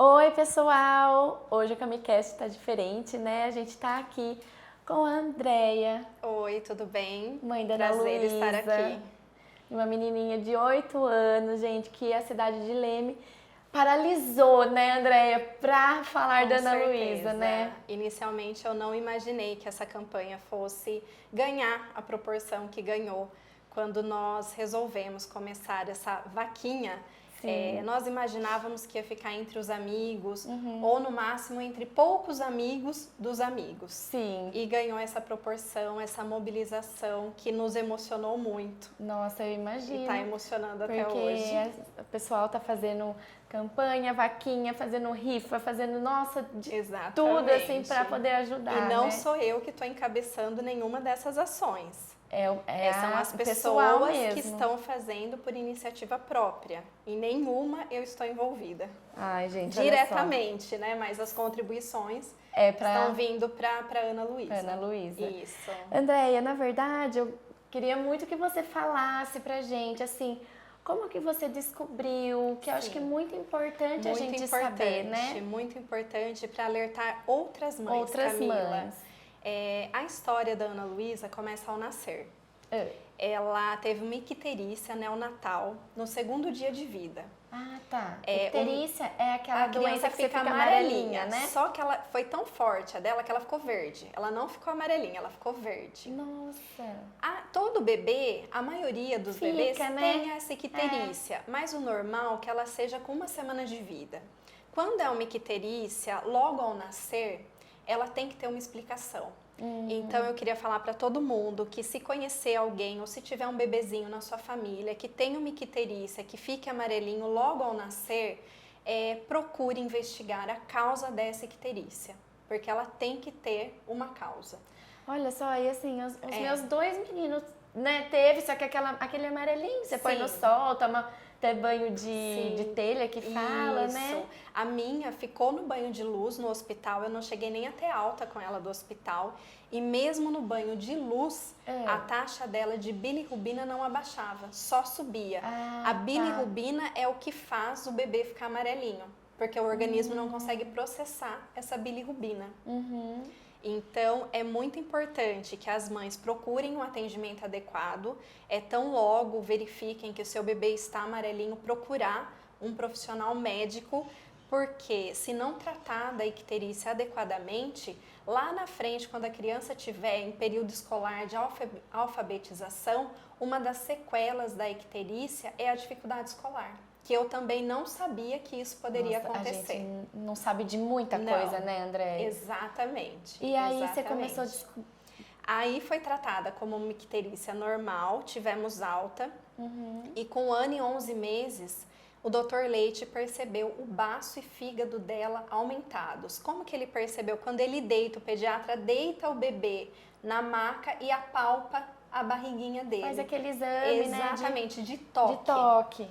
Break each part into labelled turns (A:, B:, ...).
A: Oi, pessoal! Hoje o Camicast tá diferente, né? A gente tá aqui com a Andrea,
B: Oi, tudo bem?
A: mãe da Ana
B: Prazer estar
A: Luísa,
B: aqui.
A: uma menininha de 8 anos, gente, que a cidade de Leme paralisou, né, Andrea, pra falar
B: Com
A: da Ana Luísa,
B: certeza.
A: né?
B: Inicialmente eu não imaginei que essa campanha fosse ganhar a proporção que ganhou quando nós resolvemos começar essa vaquinha.
A: Sim.
B: Nós imaginávamos que ia ficar entre os amigos ou no máximo entre poucos amigos dos amigos.
A: Sim.
B: E ganhou essa proporção, essa mobilização que nos emocionou muito.
A: Nossa, eu imagino.
B: E está emocionando até
A: porque
B: hoje.
A: o pessoal tá fazendo campanha, vaquinha, fazendo rifa, fazendo, nossa, de
B: Exatamente.
A: tudo assim pra poder ajudar,
B: E não
A: né?
B: sou eu que estou encabeçando nenhuma dessas ações. São as
A: pessoal
B: pessoas
A: mesmo.
B: que estão fazendo por iniciativa própria. Em nenhuma eu estou envolvida.
A: Ai, gente, olha
B: Diretamente, né? Mas as contribuições estão vindo para Ana Luísa.
A: Ana Luísa.
B: Isso.
A: Andréia, na verdade, eu queria muito que você falasse pra gente, assim, como que você descobriu, que eu acho que é muito importante a gente saber, né?
B: Muito importante para alertar outras mães,
A: Outras
B: Camila.
A: mães.
B: A história da Ana Luísa começa ao nascer. Ela teve uma icterícia neonatal no segundo dia de vida.
A: Ah, tá. Icterícia é aquela doença que você fica
B: amarelinha,
A: né?
B: Só que ela foi tão forte a dela que ela ficou verde. Ela não ficou amarelinha, ela ficou verde.
A: Nossa.
B: Todo bebê, a maioria dos bebês tem essa icterícia, mas o normal é que ela seja com 1 semana de vida. Quando é uma icterícia, logo ao nascer, ela tem que ter uma explicação. Então eu queria falar para todo mundo que se conhecer alguém ou se tiver um bebezinho na sua família que tem uma icterícia, que fique amarelinho logo ao nascer, procure investigar a causa dessa icterícia, porque ela tem que ter uma causa.
A: Olha só, e assim, os meus 2 meninos, né, teve, só que aquele amarelinho, você põe no sol, toma até banho de telha que fala, né?
B: A minha ficou no banho de luz no hospital, eu não cheguei nem a ter alta com ela do hospital. E mesmo no banho de luz, a taxa dela de bilirrubina não abaixava, só subia. A bilirrubina é o que faz o bebê ficar amarelinho, porque o organismo não consegue processar essa bilirrubina. Então, é muito importante que as mães procurem um atendimento adequado, tão logo verifiquem que o seu bebê está amarelinho, procurar um profissional médico, porque se não tratar da icterícia adequadamente, lá na frente, quando a criança estiver em período escolar de alfabetização, uma das sequelas da icterícia é a dificuldade escolar. Que eu também não sabia que isso poderia acontecer.
A: A gente não sabe de muita coisa, né, André?
B: Exatamente.
A: E aí você começou a descobrir?
B: Aí foi tratada como uma icterícia normal, tivemos alta. E com 1 ano e 11 meses, o Dr. Leite percebeu o baço e fígado dela aumentados. Como que ele percebeu? Quando ele deita, o pediatra deita o bebê na maca e apalpa a barriguinha dele.
A: Faz aquele exame,
B: exatamente, de toque.
A: De toque.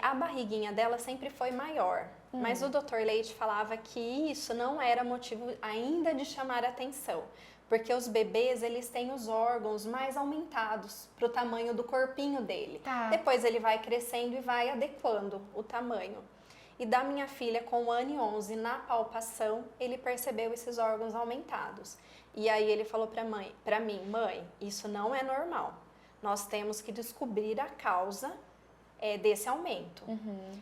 B: A barriguinha dela sempre foi maior, mas o Dr. Leite falava que isso não era motivo ainda de chamar atenção, porque os bebês, eles têm os órgãos mais aumentados para o tamanho do corpinho dele. Depois ele vai crescendo e vai adequando o tamanho. E da minha filha, com 1 ano e 11, na palpação, ele percebeu esses órgãos aumentados. E aí ele falou para mim, mãe, isso não é normal. Nós temos que descobrir a causa desse aumento.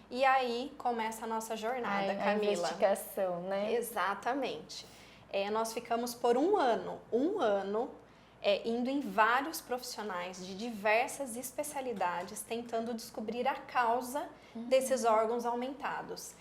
B: E aí começa a nossa jornada, Camila.
A: A investigação, né?
B: Exatamente. Nós ficamos por um ano indo em vários profissionais de diversas especialidades, tentando descobrir a causa desses órgãos aumentados.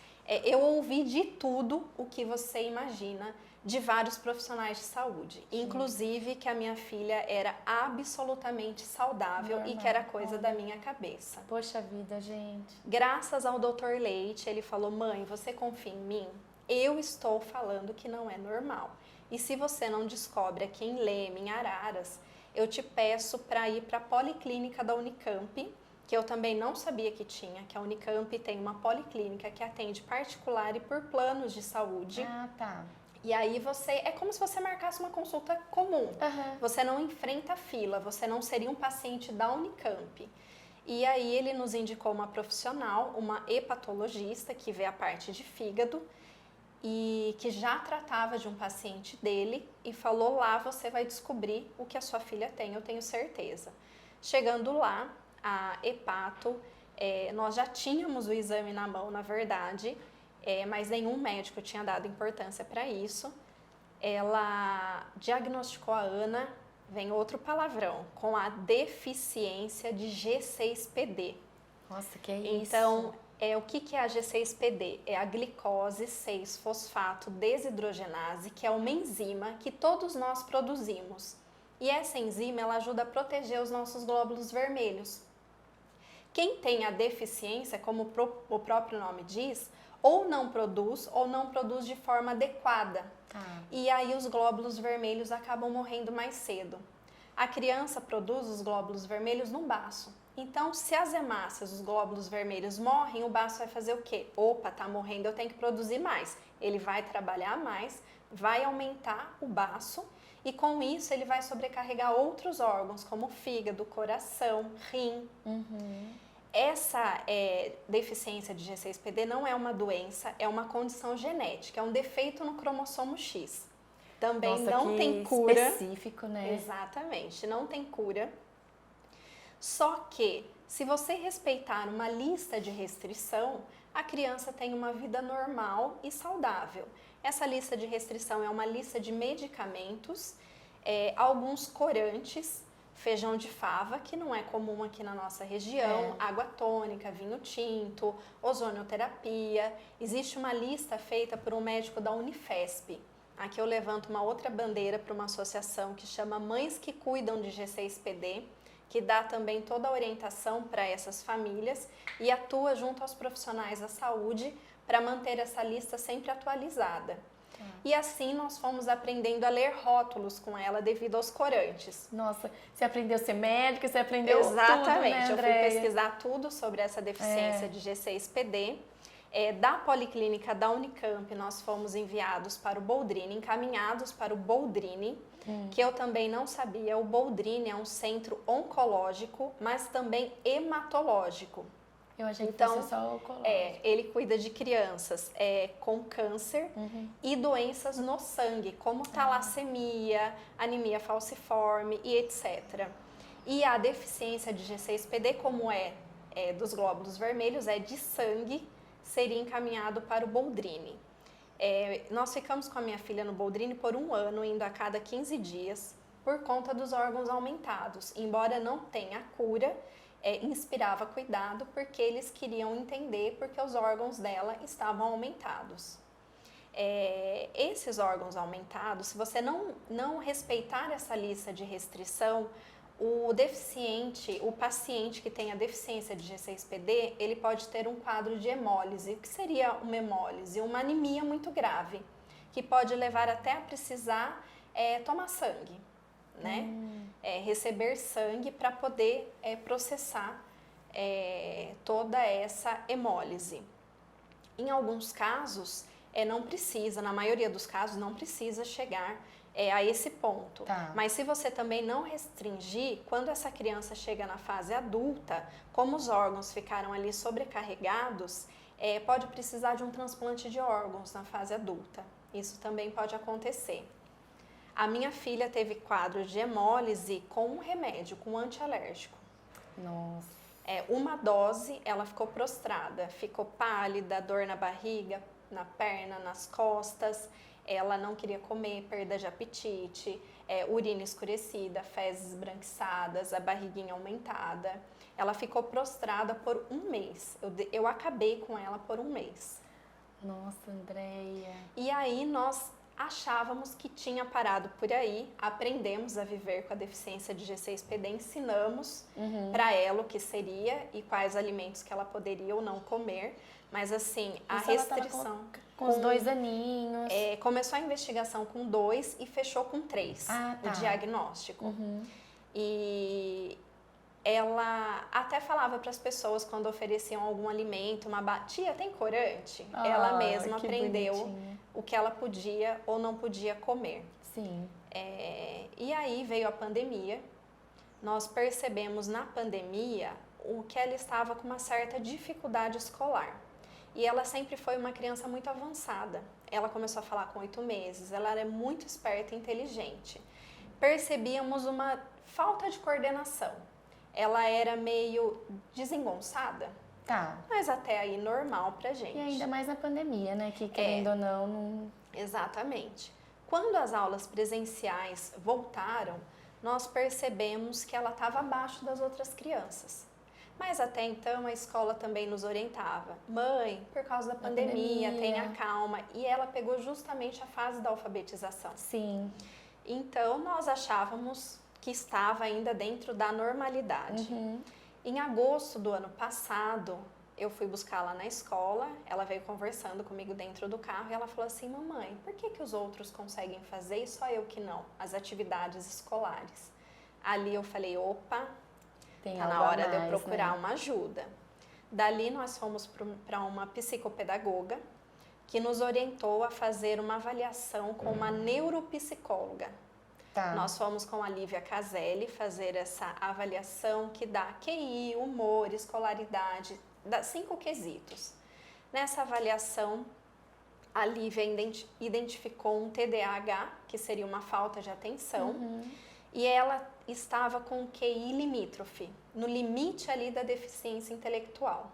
B: Eu ouvi de tudo o que você imagina, de vários profissionais de saúde, inclusive que a minha filha era absolutamente saudável e que era coisa da minha cabeça.
A: Poxa vida, gente.
B: Graças ao Dr. Leite, ele falou, mãe, você confia em mim? Eu estou falando que não é normal. E se você não descobre aqui em Leme, em Araras, eu te peço para ir para a Policlínica da Unicamp, que eu também não sabia que tinha, que a Unicamp tem uma policlínica que atende particular e por planos de saúde. E aí é como se você marcasse uma consulta comum. Você não enfrenta a fila, você não seria um paciente da Unicamp. E aí ele nos indicou uma profissional, uma hepatologista que vê a parte de fígado e que já tratava de um paciente dele e falou: lá você vai descobrir o que a sua filha tem, eu tenho certeza. Chegando lá, a hepato, nós já tínhamos o exame na mão, na verdade, mas nenhum médico tinha dado importância para isso. Ela diagnosticou a Ana, vem outro palavrão, com a deficiência de G6PD.
A: Nossa, que é isso?
B: Então, o que é a G6PD? É a glicose 6-fosfato desidrogenase, que é uma enzima que todos nós produzimos. E essa enzima, ela ajuda a proteger os nossos glóbulos vermelhos. Quem tem a deficiência, como o próprio nome diz, ou não produz de forma adequada. E aí os glóbulos vermelhos acabam morrendo mais cedo. A criança produz os glóbulos vermelhos no baço. Então, se as hemácias, os glóbulos vermelhos morrem, o baço vai fazer o quê? Opa, tá morrendo, eu tenho que produzir mais. Ele vai trabalhar mais, vai aumentar o baço e com isso ele vai sobrecarregar outros órgãos, como o fígado, coração, rim. Essa deficiência de G6PD não é uma doença, é uma condição genética, é um defeito no cromossomo X. Também
A: Nossa,
B: não
A: que
B: tem cura.
A: Específico, né?
B: Exatamente, não tem cura. Só que, se você respeitar uma lista de restrição, a criança tem uma vida normal e saudável. Essa lista de restrição é uma lista de medicamentos, alguns corantes, feijão de fava, que não é comum aqui na nossa região, água tônica, vinho tinto, ozonioterapia. Existe uma lista feita por um médico da Unifesp. Aqui eu levanto uma outra bandeira para uma associação que chama Mães que Cuidam de G6PD, que dá também toda a orientação para essas famílias e atua junto aos profissionais da saúde para manter essa lista sempre atualizada. E assim nós fomos aprendendo a ler rótulos com ela devido aos corantes.
A: Nossa, você aprendeu a ser médica, você aprendeu
B: Exatamente,
A: tudo, né,
B: eu fui
A: Andréia?
B: pesquisar tudo sobre essa deficiência de G6PD. Da Policlínica da Unicamp, nós fomos enviados para o Boldrini, encaminhados para o Boldrini, que eu também não sabia. O Boldrini é um centro oncológico, mas também hematológico.
A: Eu achei que
B: Então,
A: fosse só oncológico.
B: ele cuida de crianças com câncer e doenças no sangue, como talassemia, anemia falciforme e etc. E a deficiência de G6PD, como dos glóbulos vermelhos, é de sangue, seria encaminhado para o Boldrini. Nós ficamos com a minha filha no Boldrini por 1 ano, indo a cada 15 dias, por conta dos órgãos aumentados. Embora não tenha cura, inspirava cuidado, porque eles queriam entender porque os órgãos dela estavam aumentados. Esses órgãos aumentados, se você não respeitar essa lista de restrição, o paciente que tem a deficiência de G6PD, ele pode ter um quadro de hemólise. O que seria uma hemólise? Uma anemia muito grave, que pode levar até a precisar tomar sangue, né? Receber sangue para poder processar toda essa hemólise. Em alguns casos, não precisa, na maioria dos casos, não precisa chegar a esse ponto. Mas se você também não restringir, quando essa criança chega na fase adulta, como os órgãos ficaram ali sobrecarregados, pode precisar de um transplante de órgãos na fase adulta. Isso também pode acontecer. A minha filha teve quadro de hemólise com um remédio, com um antialérgico.
A: Nossa.
B: Uma dose, ela ficou prostrada, ficou pálida, dor na barriga, na perna, nas costas. Ela não queria comer, perda de apetite, urina escurecida, fezes esbranquiçadas, a barriguinha aumentada. Ela ficou prostrada por 1 mês. Eu acabei com ela por 1 mês.
A: Nossa, Andréia.
B: E aí nós achávamos que tinha parado por aí, aprendemos a viver com a deficiência de G6PD, ensinamos para ela o que seria e quais alimentos que ela poderia ou não comer. Mas assim, a restrição...
A: Com os 2 aninhos.
B: Começou a investigação com 2 e fechou com 3, o diagnóstico. E ela até falava para as pessoas quando ofereciam algum alimento, tia, tem corante? Ela mesma aprendeu o que ela podia ou não podia comer.
A: Sim.
B: E aí veio a pandemia. Nós percebemos na pandemia o que ela estava com uma certa dificuldade escolar. E ela sempre foi uma criança muito avançada. Ela começou a falar com 8 meses, ela era muito esperta e inteligente. Percebíamos uma falta de coordenação. Ela era meio desengonçada.
A: Tá.
B: Mas até aí normal pra gente.
A: E ainda mais na pandemia, né? Que querendo ou não...
B: Exatamente. Quando as aulas presenciais voltaram, nós percebemos que ela estava abaixo das outras crianças. Mas até então a escola também nos orientava. Mãe, por causa da pandemia, tenha calma. E ela pegou justamente a fase da alfabetização.
A: Sim.
B: Então nós achávamos que estava ainda dentro da normalidade. Em agosto do ano passado, eu fui buscá-la na escola, ela veio conversando comigo dentro do carro e ela falou assim: mamãe, por que os outros conseguem fazer e só eu que não? As atividades escolares. Ali eu falei, opa, tá na hora de eu procurar uma ajuda. Dali nós fomos para uma psicopedagoga que nos orientou a fazer uma avaliação com uma neuropsicóloga.
A: Tá.
B: Nós fomos com a Lívia Caselli fazer essa avaliação que dá QI, humor, escolaridade, dá 5 quesitos. Nessa avaliação, a Lívia identificou um TDAH, que seria uma falta de atenção, e ela estava com QI limítrofe, no limite ali da deficiência intelectual.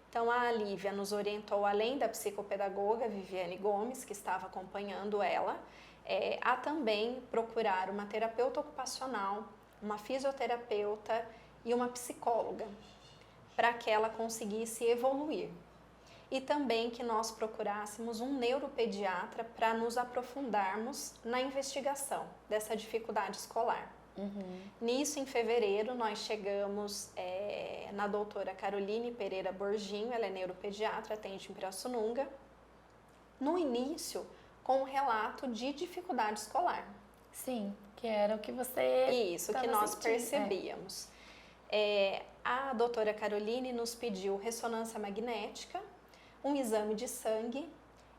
B: Então, a Lívia nos orientou, além da psicopedagoga Viviane Gomes, que estava acompanhando ela, a também procurar uma terapeuta ocupacional, uma fisioterapeuta e uma psicóloga, para que ela conseguisse evoluir. E também que nós procurássemos um neuropediatra para nos aprofundarmos na investigação dessa dificuldade escolar. Nisso, em fevereiro, nós chegamos na doutora Caroline Pereira Borginho, ela é neuropediatra, atende em Pirassununga, no início com um relato de dificuldade escolar.
A: Sim, que era o que você...
B: Isso, que nós percebíamos. A doutora Caroline nos pediu ressonância magnética, um exame de sangue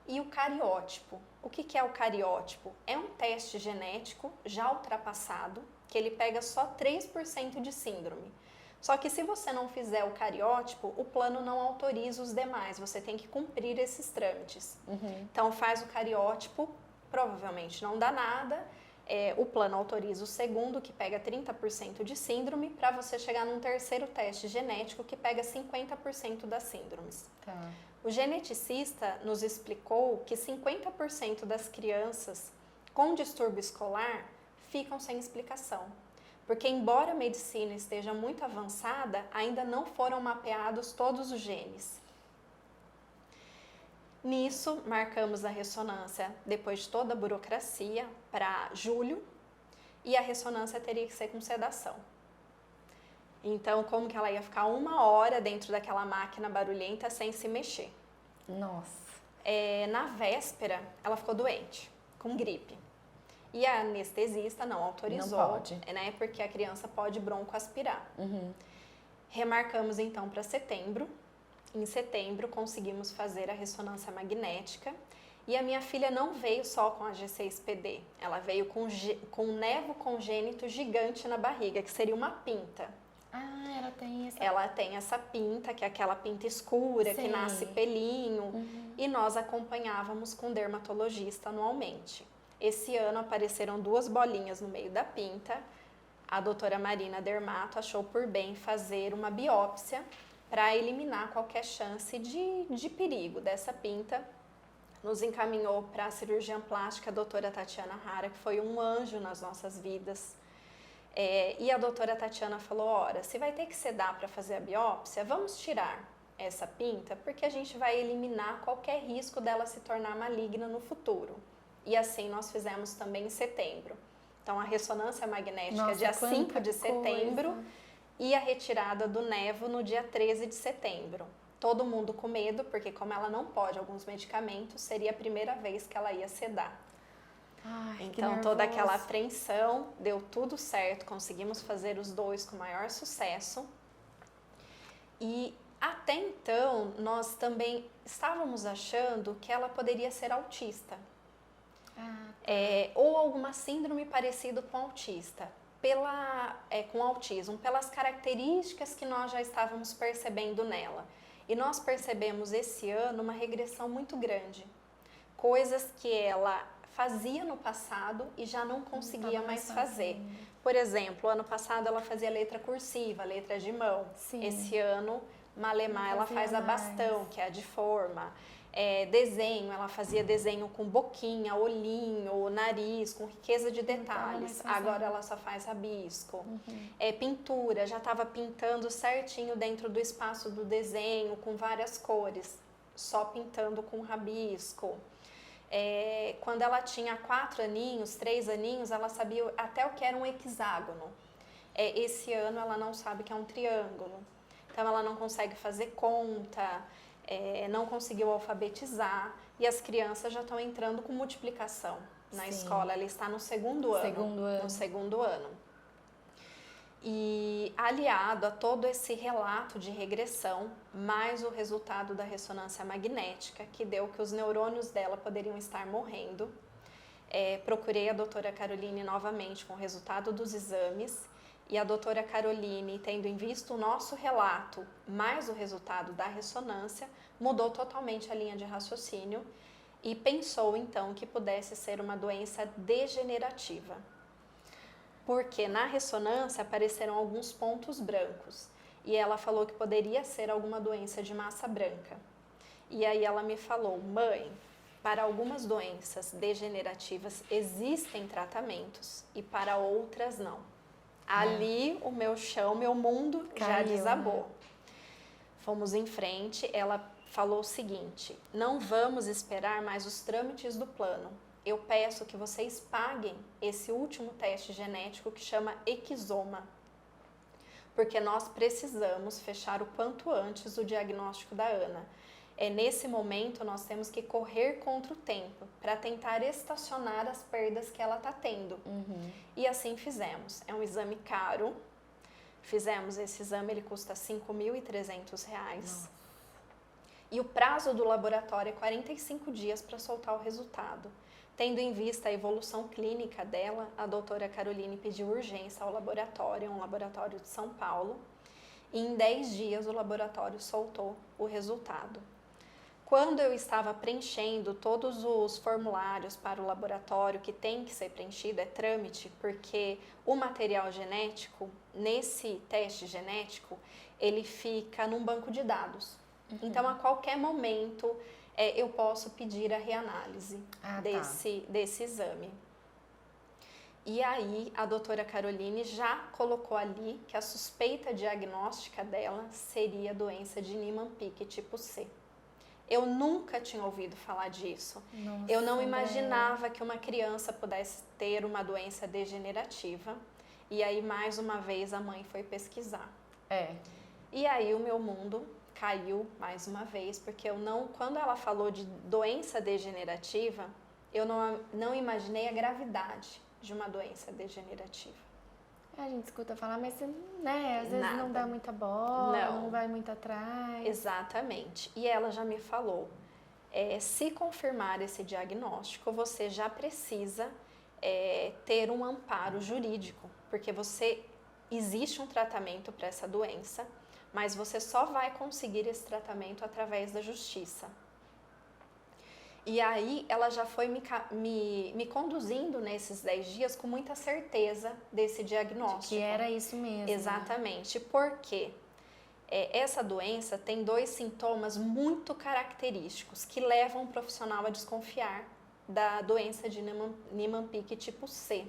B: e o cariótipo. O que é o cariótipo? É um teste genético já ultrapassado, que ele pega só 3% de síndrome. Só que se você não fizer o cariótipo, o plano não autoriza os demais, você tem que cumprir esses trâmites. Então faz o cariótipo, provavelmente não dá nada, o plano autoriza o segundo, que pega 30% de síndrome, para você chegar num terceiro teste genético, que pega 50% das síndromes.
A: Tá.
B: O geneticista nos explicou que 50% das crianças com distúrbio escolar ficam sem explicação. Porque, embora a medicina esteja muito avançada, ainda não foram mapeados todos os genes. Nisso, marcamos a ressonância, depois de toda a burocracia, para julho, e a ressonância teria que ser com sedação. Então, como que ela ia ficar 1 hora dentro daquela máquina barulhenta sem se mexer?
A: Nossa.
B: Na véspera, ela ficou doente, com gripe. E a anestesista não autorizou,
A: Não pode.
B: Né, porque a criança pode broncoaspirar. Remarcamos então para setembro. Em setembro conseguimos fazer a ressonância magnética e a minha filha não veio só com a G6PD, ela veio com um nevo congênito gigante na barriga, que seria uma pinta.
A: Ah, ela tem essa...
B: Ela tem essa pinta, que é aquela pinta escura, que nasce pelinho, e nós acompanhávamos com dermatologista anualmente. Esse ano apareceram 2 bolinhas no meio da pinta. A doutora Marina Dermato achou por bem fazer uma biópsia para eliminar qualquer chance de perigo dessa pinta. Nos encaminhou para a cirurgiã plástica a doutora Tatiana Hara, que foi um anjo nas nossas vidas. E a doutora Tatiana falou, ora, se vai ter que sedar para fazer a biópsia, vamos tirar essa pinta, porque a gente vai eliminar qualquer risco dela se tornar maligna no futuro. E assim nós fizemos também em setembro. Então, a ressonância magnética dia 5 de setembro e a retirada do nevo no dia 13 de setembro. Todo mundo com medo, porque como ela não pode alguns medicamentos, seria a primeira vez que ela ia sedar.
A: Ai,
B: então, toda aquela apreensão, deu tudo certo, conseguimos fazer os 2 com maior sucesso. E até então, nós também estávamos achando que ela poderia ser autista. Ou alguma síndrome parecida com autista. com autismo, pelas características que nós já estávamos percebendo nela. E nós percebemos esse ano uma regressão muito grande. Coisas que ela fazia no passado e já não conseguia mais fazer. Por exemplo, ano passado ela fazia letra cursiva, letra de mão.
A: Sim.
B: Esse ano, malemar, ela faz a bastão, que é a de forma. Desenho, ela fazia desenho com boquinha, olhinho, nariz, com riqueza de detalhes. Agora ela só faz rabisco. Pintura, já estava pintando certinho dentro do espaço do desenho, com várias cores, só pintando com rabisco. Quando ela tinha 4 aninhos, 3 aninhos, ela sabia até o que era um hexágono. Esse ano ela não sabe o que é um triângulo. Então ela não consegue fazer conta, não conseguiu alfabetizar. E as crianças já estão entrando com multiplicação na escola. Ela está no segundo ano. E aliado a todo esse relato de regressão, mais o resultado da ressonância magnética, que deu que os neurônios dela poderiam estar morrendo, procurei a doutora Caroline novamente com o resultado dos exames, e a doutora Caroline, tendo em vista o nosso relato, mais o resultado da ressonância, mudou totalmente a linha de raciocínio e pensou então que pudesse ser uma doença degenerativa. Porque na ressonância apareceram alguns pontos brancos e ela falou que poderia ser alguma doença de massa branca. E aí ela me falou: mãe, para algumas doenças degenerativas existem tratamentos e para outras não. Ali o meu chão, meu mundo já desabou. Fomos em frente, ela falou o seguinte: não vamos esperar mais os trâmites do plano. Eu peço que vocês paguem esse último teste genético que chama exoma, porque nós precisamos fechar o quanto antes o diagnóstico da Ana. Nesse momento nós temos que correr contra o tempo para tentar estacionar as perdas que ela está tendo. E assim fizemos. É um exame caro. Fizemos esse exame, ele custa R$ 5.300. E o prazo do laboratório é 45 dias para soltar o resultado. Tendo em vista a evolução clínica dela, a doutora Caroline pediu urgência ao laboratório, um laboratório de São Paulo, e em 10 dias o laboratório soltou o resultado. Quando eu estava preenchendo todos os formulários para o laboratório, que tem que ser preenchido, é trâmite, porque o material genético, nesse teste genético, ele fica num banco de dados. Então, a qualquer momento, eu posso pedir a reanálise desse exame. E aí, a doutora Caroline já colocou ali que a suspeita diagnóstica dela seria doença de Niemann-Pick tipo C. Eu nunca tinha ouvido falar disso. Eu não imaginava que uma criança pudesse ter uma doença degenerativa. E aí, mais uma vez, a mãe foi pesquisar. E aí, o meu mundo caiu mais uma vez, porque quando ela falou de doença degenerativa, eu não imaginei a gravidade de uma doença degenerativa.
A: A gente escuta falar, mas às vezes não dá muita bola, não vai muito atrás.
B: Exatamente. E ela já me falou, se confirmar esse diagnóstico, você já precisa ter um amparo jurídico, porque existe um tratamento para essa doença, mas você só vai conseguir esse tratamento através da justiça. E aí ela já foi me conduzindo nesses 10 dias com muita certeza desse diagnóstico.
A: Que era isso mesmo.
B: Exatamente, porque essa doença tem 2 sintomas muito característicos que levam o profissional a desconfiar da doença de Niemann-Pick tipo C.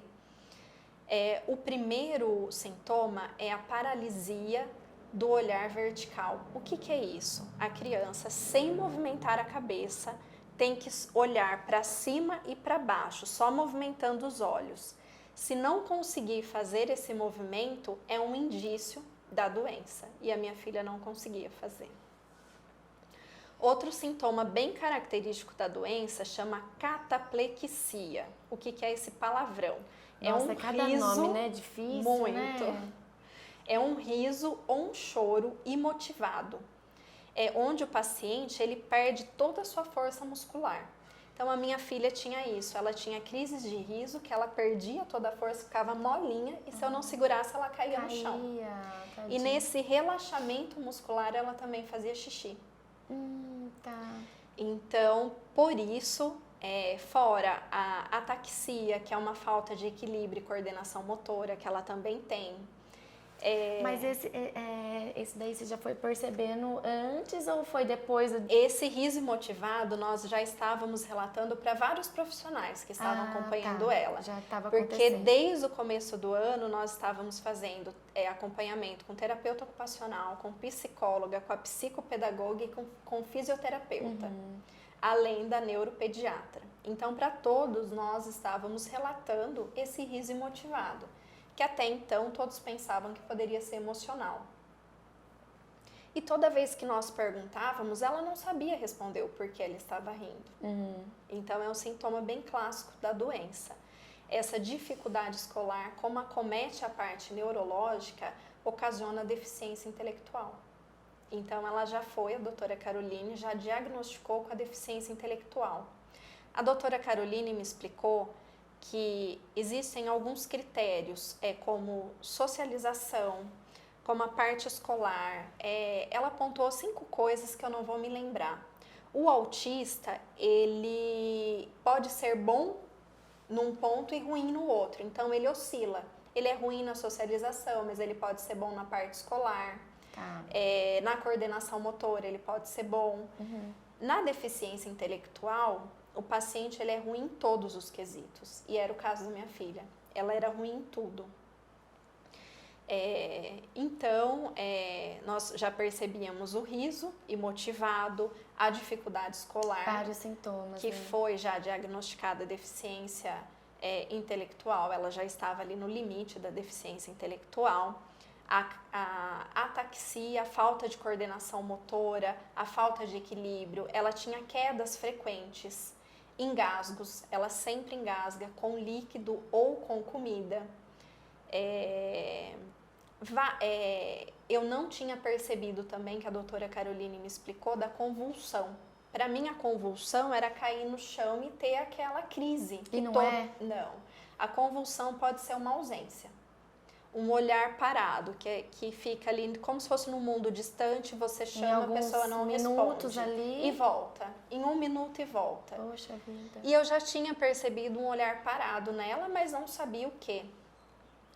B: O primeiro sintoma é a paralisia do olhar vertical. O que é isso? A criança, sem movimentar a cabeça, tem que olhar para cima e para baixo, só movimentando os olhos. Se não conseguir fazer esse movimento, é um indício da doença. E a minha filha não conseguia fazer. Outro sintoma bem característico da doença chama cataplexia. O que é esse palavrão?
A: Nossa, cada
B: riso,
A: nome, né? Difícil,
B: muito.
A: Né?
B: É um riso ou um choro imotivado. Onde o paciente ele perde toda a sua força muscular. Então a minha filha tinha isso, ela tinha crises de riso, que ela perdia toda a força, ficava molinha e se eu não segurasse ela caía no chão.
A: Tadinha.
B: E nesse relaxamento muscular ela também fazia xixi.
A: Tá.
B: Então, por isso, fora a ataxia, que é uma falta de equilíbrio e coordenação motora, que ela também tem.
A: Mas esse daí você já foi percebendo antes ou foi depois?
B: Esse riso motivado nós já estávamos relatando para vários profissionais que estavam acompanhando ela.
A: Já estava
B: porque
A: acontecendo.
B: desde o começo do ano nós estávamos fazendo acompanhamento com terapeuta ocupacional, com psicóloga, com a psicopedagoga e com fisioterapeuta, além da neuropediatra. Então, para todos nós estávamos relatando esse riso imotivado, que até então todos pensavam que poderia ser emocional. E toda vez que nós perguntávamos, ela não sabia responder o porquê ela estava rindo. Então é um sintoma bem clássico da doença. Essa dificuldade escolar, como acomete a parte neurológica, ocasiona deficiência intelectual. Então ela a doutora Caroline, já diagnosticou com a deficiência intelectual. A doutora Caroline me explicou que existem alguns critérios, como socialização, como a parte escolar. Ela apontou 5 coisas que eu não vou me lembrar. O autista, ele pode ser bom num ponto e ruim no outro, então ele oscila. Ele é ruim na socialização, mas ele pode ser bom na parte escolar. Na coordenação motora, ele pode ser bom. Na deficiência intelectual, o paciente ele é ruim em todos os quesitos. E era o caso da minha filha. Ela era ruim em tudo. Então, nós já percebíamos o riso imotivado, a dificuldade escolar.
A: Vários sintomas.
B: Que foi já diagnosticada deficiência intelectual. Ela já estava ali no limite da deficiência intelectual. A ataxia, a falta de coordenação motora, a falta de equilíbrio, ela tinha quedas frequentes, engasgos, ela sempre engasga com líquido ou com comida. Eu não tinha percebido também, que a doutora Caroline me explicou, da convulsão. Para mim, a convulsão era cair no chão e ter aquela crise.
A: E não é?
B: Não. A convulsão pode ser uma ausência. Um olhar parado, que fica ali como se fosse num mundo distante, você chama, a pessoa não responde.
A: Ali.
B: E volta. Em 1 minuto e volta.
A: Poxa vida.
B: E eu já tinha percebido um olhar parado nela, mas não sabia o quê.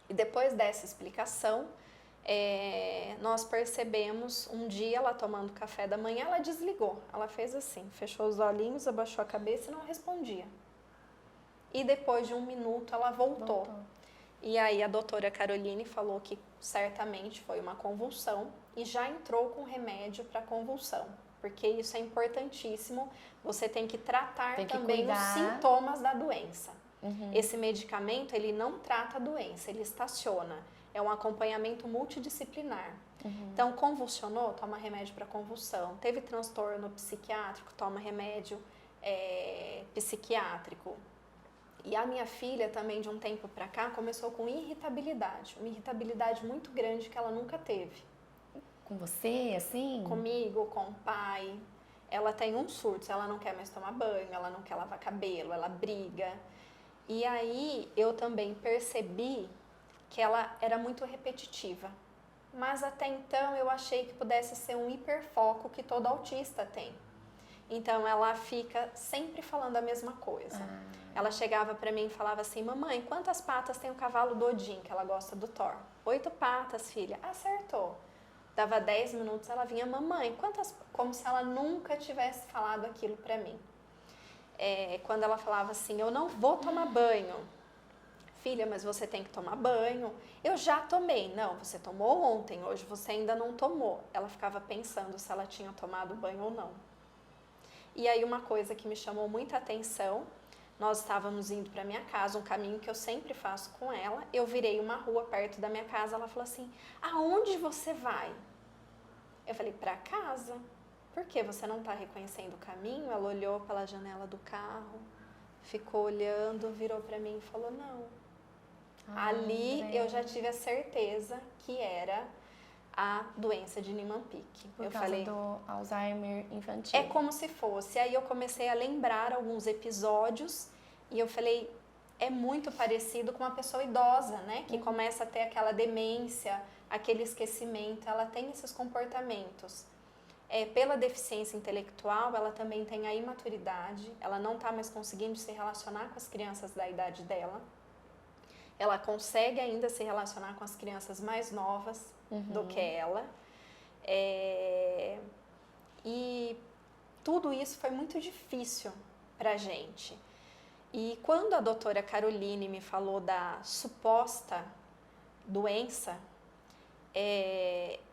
B: E depois dessa explicação, nós percebemos, um dia ela tomando café da manhã, ela desligou. Ela fez assim, fechou os olhinhos, abaixou a cabeça e não respondia. E depois de 1 minuto ela voltou. E aí a doutora Caroline falou que certamente foi uma convulsão e já entrou com remédio para convulsão. Porque isso é importantíssimo, você tem que tratar também os sintomas da doença. Esse medicamento, ele não trata a doença, ele estaciona. É um acompanhamento multidisciplinar. Então, convulsionou, toma remédio para convulsão. Teve transtorno psiquiátrico, toma remédio psiquiátrico. E a minha filha também, de um tempo para cá, começou com irritabilidade. Uma irritabilidade muito grande que ela nunca teve.
A: Com você, assim?
B: Comigo, com o pai. Ela tem uns surtos, ela não quer mais tomar banho, ela não quer lavar cabelo, ela briga. E aí eu também percebi que ela era muito repetitiva. Mas até então eu achei que pudesse ser um hiperfoco que todo autista tem. Então ela fica sempre falando a mesma coisa. Ela chegava para mim e falava assim: mamãe, quantas patas tem o cavalo do Odin, que ela gosta do Thor? 8 patas, filha. Acertou. Dava 10 minutos, ela vinha: mamãe, quantas... Como se ela nunca tivesse falado aquilo para mim. Quando ela falava assim: eu não vou tomar banho. Filha, mas você tem que tomar banho. Eu já tomei. Não, você tomou ontem, hoje você ainda não tomou. Ela ficava pensando se ela tinha tomado banho ou não. E aí uma coisa que me chamou muita atenção, nós estávamos indo para minha casa, um caminho que eu sempre faço com ela. Eu virei uma rua perto da minha casa, ela falou assim: aonde você vai? Eu falei: para casa. Por que você não está reconhecendo o caminho? Ela olhou pela janela do carro, ficou olhando, virou para mim e falou: não. Ali eu já tive a certeza que era a doença de Niemann-Pick.
A: Por causa do Alzheimer infantil.
B: É como se fosse. Aí eu comecei a lembrar alguns episódios e eu falei, é muito parecido com uma pessoa idosa, né? Que começa a ter aquela demência, aquele esquecimento, ela tem esses comportamentos. Pela deficiência intelectual, ela também tem a imaturidade, ela não está mais conseguindo se relacionar com as crianças da idade dela. Ela consegue ainda se relacionar com as crianças mais novas do que ela. E tudo isso foi muito difícil pra gente. E quando a doutora Caroline me falou da suposta doença,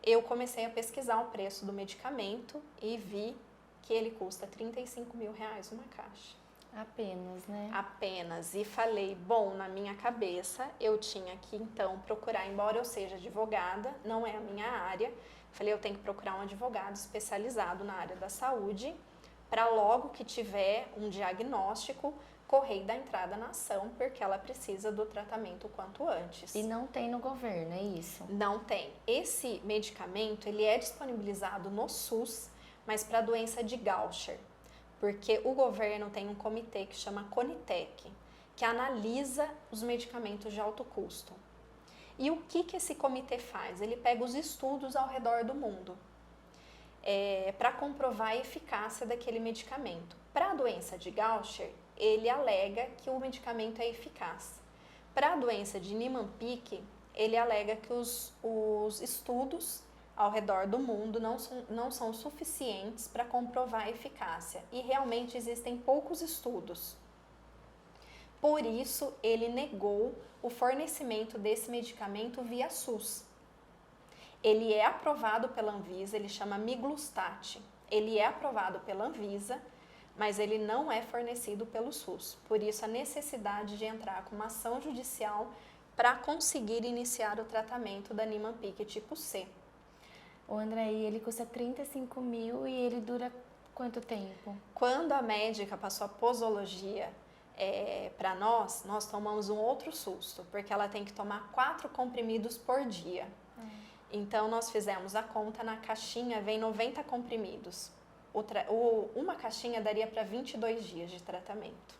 B: eu comecei a pesquisar o preço do medicamento e vi que ele custa R$35 mil uma caixa.
A: Apenas, né?
B: Apenas. E falei, bom, na minha cabeça eu tinha que então procurar, embora eu seja advogada, não é a minha área, falei, eu tenho que procurar um advogado especializado na área da saúde para logo que tiver um diagnóstico, correr e dar entrada na ação, porque ela precisa do tratamento o quanto antes.
A: E não tem no governo, é isso?
B: Não tem. Esse medicamento, ele é disponibilizado no SUS, mas para a doença de Gaucher, porque o governo tem um comitê que chama Conitec, que analisa os medicamentos de alto custo. E o que esse comitê faz? Ele pega os estudos ao redor do mundo para comprovar a eficácia daquele medicamento. Para a doença de Gaucher, ele alega que o medicamento é eficaz. Para a doença de Niemann-Pick, ele alega que os estudos ao redor do mundo não são suficientes para comprovar a eficácia. E realmente existem poucos estudos. Por isso, ele negou o fornecimento desse medicamento via SUS. Ele é aprovado pela Anvisa, ele chama Miglustat. Ele é aprovado pela Anvisa, mas ele não é fornecido pelo SUS. Por isso, a necessidade de entrar com uma ação judicial para conseguir iniciar o tratamento da Niemann-Pick tipo C.
A: O André, ele custa 35 mil e ele dura quanto tempo?
B: Quando a médica passou a posologia para nós tomamos um outro susto, porque ela tem que tomar 4 comprimidos por dia. Então, nós fizemos a conta, na caixinha vem 90 comprimidos. Uma caixinha daria para 22 dias de tratamento.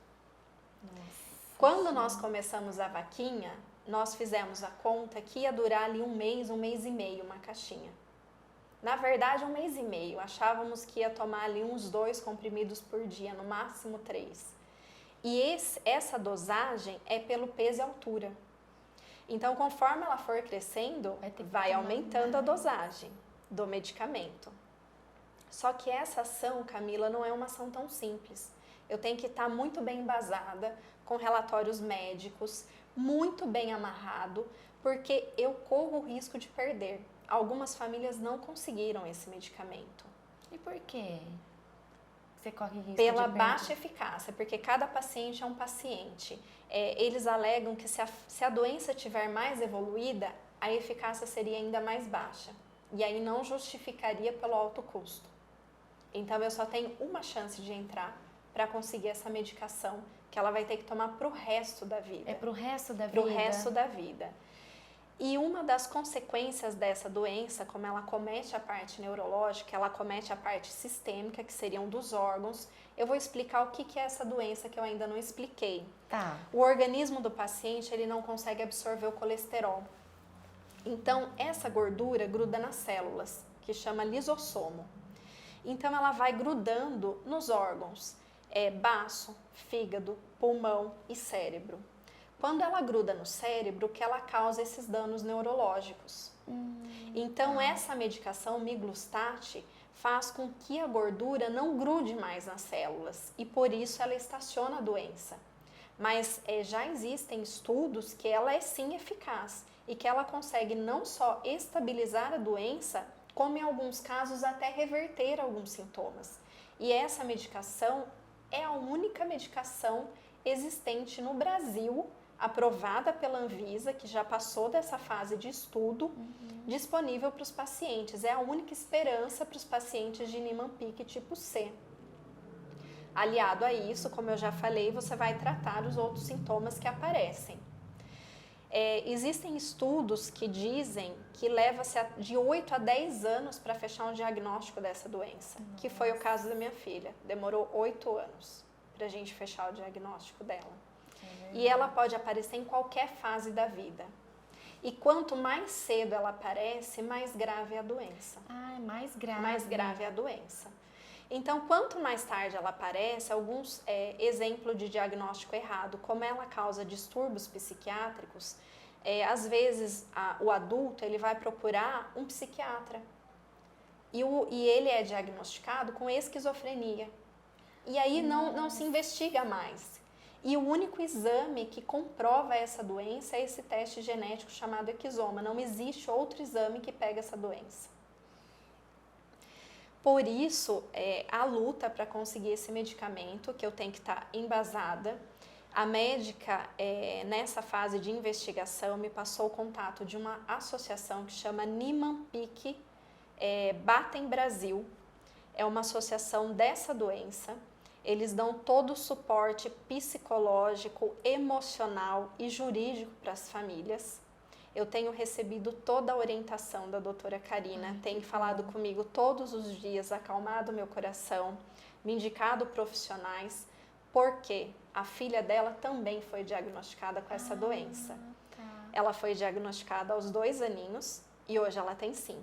A: Nossa.
B: Quando nós começamos a vaquinha, nós fizemos a conta que ia durar ali um mês e meio, uma caixinha. Na verdade, 1 mês e meio. Achávamos que ia tomar ali uns 2 comprimidos por dia, no máximo 3. E essa dosagem é pelo peso e altura. Então, conforme ela for crescendo, vai aumentando a dosagem do medicamento. Só que essa ação, Camila, não é uma ação tão simples. Eu tenho que estar muito bem embasada, com relatórios médicos, muito bem amarrado, porque eu corro o risco de perder. Algumas famílias não conseguiram esse medicamento.
A: E por quê? Você corre risco
B: Pela
A: de
B: baixa eficácia, porque cada paciente é um paciente. Eles alegam que se a doença tiver mais evoluída, a eficácia seria ainda mais baixa. E aí não justificaria pelo alto custo. Então, eu só tenho uma chance de entrar para conseguir essa medicação, que ela vai ter que tomar para o resto da vida.
A: É para o resto da vida?
B: Para o resto da vida. E uma das consequências dessa doença, como ela comete a parte neurológica, ela comete a parte sistêmica, que seriam dos órgãos. Eu vou explicar o que é essa doença que eu ainda não expliquei.
A: Tá.
B: O organismo do paciente, ele não consegue absorver o colesterol. Então, essa gordura gruda nas células, que chama lisossomo. Então, ela vai grudando nos órgãos, baço, fígado, pulmão e cérebro. Quando ela gruda no cérebro, que ela causa esses danos neurológicos. Então, essa medicação, Miglustat, faz com que a gordura não grude mais nas células e, por isso, ela estaciona a doença. Mas já existem estudos que ela é sim eficaz e que ela consegue não só estabilizar a doença, como em alguns casos até reverter alguns sintomas. E essa medicação é a única medicação existente no Brasil, aprovada pela Anvisa, que já passou dessa fase de estudo, disponível para os pacientes. É a única esperança para os pacientes de Niemann-Pick tipo C. Aliado a isso, como eu já falei, você vai tratar os outros sintomas que aparecem. Existem estudos que dizem que leva-se de 8 a 10 anos para fechar um diagnóstico dessa doença, que foi o caso da minha filha. Demorou 8 anos para a gente fechar o diagnóstico dela. E ela pode aparecer em qualquer fase da vida. E quanto mais cedo ela aparece, mais grave é a doença.
A: Ah, é mais grave.
B: Mais grave é a doença. Então, quanto mais tarde ela aparece, alguns exemplos de diagnóstico errado, como ela causa distúrbios psiquiátricos, às vezes o adulto ele vai procurar um psiquiatra e ele é diagnosticado com esquizofrenia. E aí não se investiga mais. E o único exame que comprova essa doença é esse teste genético chamado exoma. Não existe outro exame que pega essa doença. Por isso, a luta para conseguir esse medicamento, que eu tenho que estar embasada. A médica, nessa fase de investigação, me passou o contato de uma associação que chama Niemann-Pick Batem Brasil. É uma associação dessa doença. Eles dão todo o suporte psicológico, emocional e jurídico para as famílias. Eu tenho recebido toda a orientação da doutora Karina, tem falado comigo todos os dias, acalmado meu coração, me indicado profissionais, porque a filha dela também foi diagnosticada com essa doença.
A: Tá.
B: Ela foi diagnosticada aos 2 aninhos e hoje ela tem 5.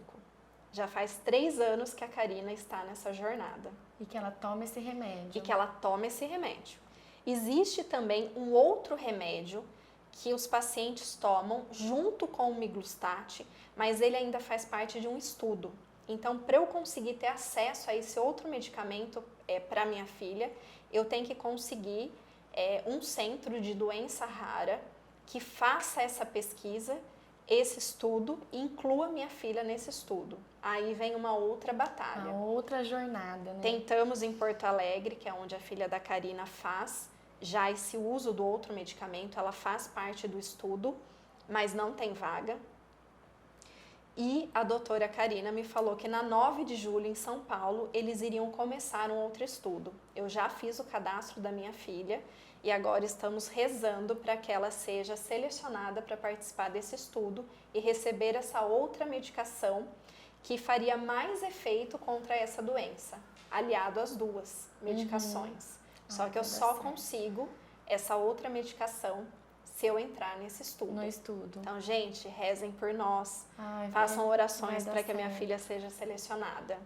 B: Já faz 3 anos que a Karina está nessa jornada.
A: E que ela toma esse remédio.
B: E que ela toma esse remédio. Existe também um outro remédio que os pacientes tomam junto com o miglustat, mas ele ainda faz parte de um estudo. Então, para eu conseguir ter acesso a esse outro medicamento para minha filha, eu tenho que conseguir um centro de doença rara que faça essa pesquisa, esse estudo e inclua minha filha nesse estudo. Aí vem uma outra batalha.
A: A outra jornada, né?
B: Tentamos em Porto Alegre, que é onde a filha da Karina faz, já esse uso do outro medicamento, ela faz parte do estudo, mas não tem vaga. E a doutora Karina me falou que na 9 de julho, em São Paulo, eles iriam começar um outro estudo. Eu já fiz o cadastro da minha filha e agora estamos rezando para que ela seja selecionada para participar desse estudo e receber essa outra medicação que faria mais efeito contra essa doença, aliado às 2 medicações. Só que eu só consigo essa outra medicação se eu entrar nesse estudo.
A: No estudo.
B: Então, gente, rezem por nós. Façam orações para que a minha filha seja selecionada.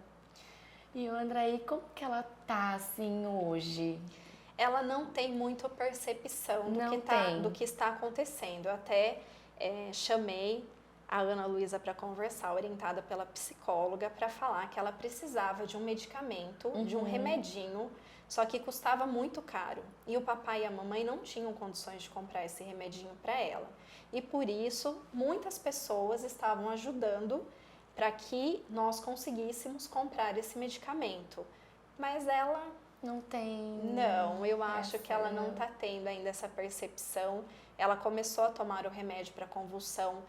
A: E o Andrei, como que ela tá assim hoje?
B: Ela não tem muita percepção do que está acontecendo. Eu até chamei a Ana Luísa para conversar, orientada pela psicóloga, para falar que ela precisava de um medicamento, de um remedinho, só que custava muito caro. E o papai e a mamãe não tinham condições de comprar esse remedinho para ela. E por isso, muitas pessoas estavam ajudando para que nós conseguíssemos comprar esse medicamento. Mas ela
A: não tem...
B: Não, eu acho que ela não está tendo ainda essa percepção. Ela começou a tomar o remédio para convulsão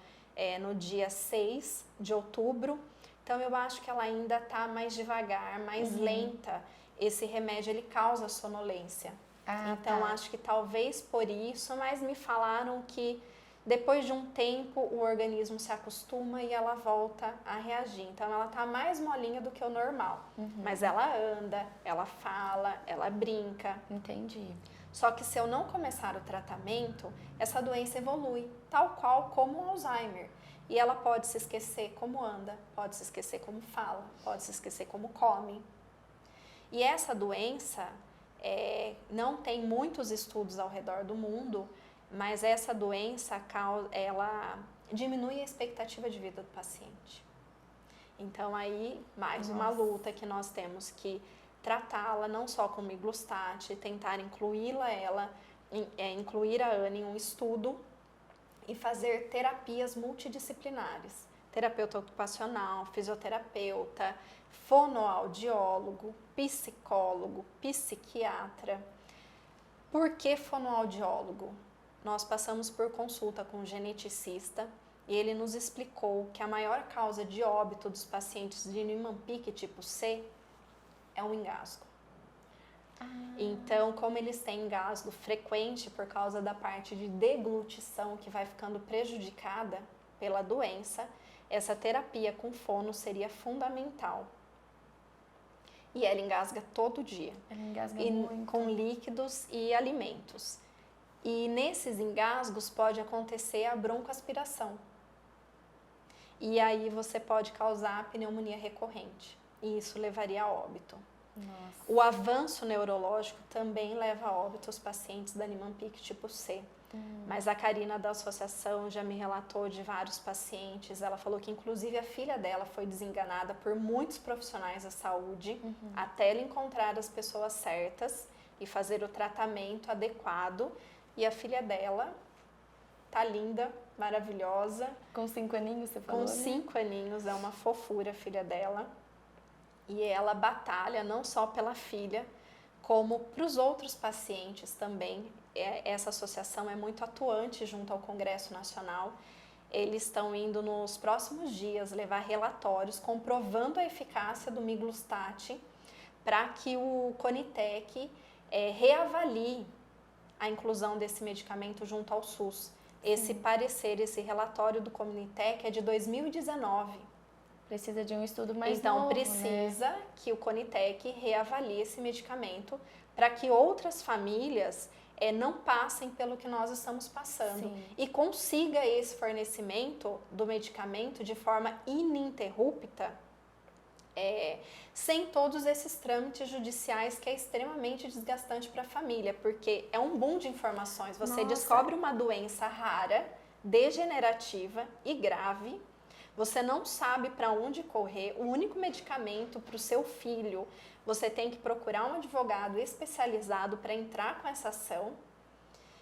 B: no dia 6 de outubro. Então, eu acho que ela ainda está mais devagar, mais lenta. Esse remédio, ele causa sonolência. Então, acho que talvez por isso, mas me falaram que depois de um tempo o organismo se acostuma e ela volta a reagir. Então, ela está mais molinha do que o normal. Mas ela anda, ela fala, ela brinca.
A: Entendi.
B: Só que se eu não começar o tratamento, essa doença evolui, tal qual como o Alzheimer. E ela pode se esquecer como anda, pode se esquecer como fala, pode se esquecer como come. E essa doença, não tem muitos estudos ao redor do mundo, mas essa doença, ela diminui a expectativa de vida do paciente. Então, aí, mais uma luta que nós temos que tratá-la, não só com miglustat, tentar incluir a Ana em um estudo e fazer terapias multidisciplinares. Terapeuta ocupacional, fisioterapeuta, fonoaudiólogo, psicólogo, psiquiatra. Por que fonoaudiólogo? Nós passamos por consulta com um geneticista e ele nos explicou que a maior causa de óbito dos pacientes de Niemann-Pick tipo C é o engasgo. Então, como eles têm engasgo frequente por causa da parte de deglutição que vai ficando prejudicada pela doença, essa terapia com fono seria fundamental. E ela engasga todo dia.
A: Ela engasga muito.
B: Com líquidos e alimentos. E nesses engasgos pode acontecer a broncoaspiração. E aí você pode causar pneumonia recorrente. E isso levaria a óbito.
A: Nossa.
B: O avanço neurológico também leva a óbito os pacientes da Niemann-Pick tipo C. Mas a Karina da associação já me relatou de vários pacientes. Ela falou que inclusive a filha dela foi desenganada por muitos profissionais da saúde até ela encontrar as pessoas certas e fazer o tratamento adequado. E a filha dela tá linda, maravilhosa.
A: Com 5 aninhos, você falou,
B: Com 5 aninhos, é uma fofura a filha dela. E ela batalha não só pela filha, como para os outros pacientes também. Essa associação é muito atuante junto ao Congresso Nacional. Eles estão indo nos próximos dias levar relatórios comprovando a eficácia do miglustat para que o Conitec reavalie a inclusão desse medicamento junto ao SUS. Esse parecer, esse relatório do Conitec é de 2019.
A: Precisa de um estudo mais
B: então,
A: novo,
B: precisa
A: né?
B: que o Conitec reavalie esse medicamento para que outras famílias não passem pelo que nós estamos passando.
A: Sim.
B: E consiga esse fornecimento do medicamento de forma ininterrupta, sem todos esses trâmites judiciais que é extremamente desgastante para a família, porque é um boom de informações. Você descobre uma doença rara, degenerativa e grave. Você não sabe para onde correr, o único medicamento para o seu filho, você tem que procurar um advogado especializado para entrar com essa ação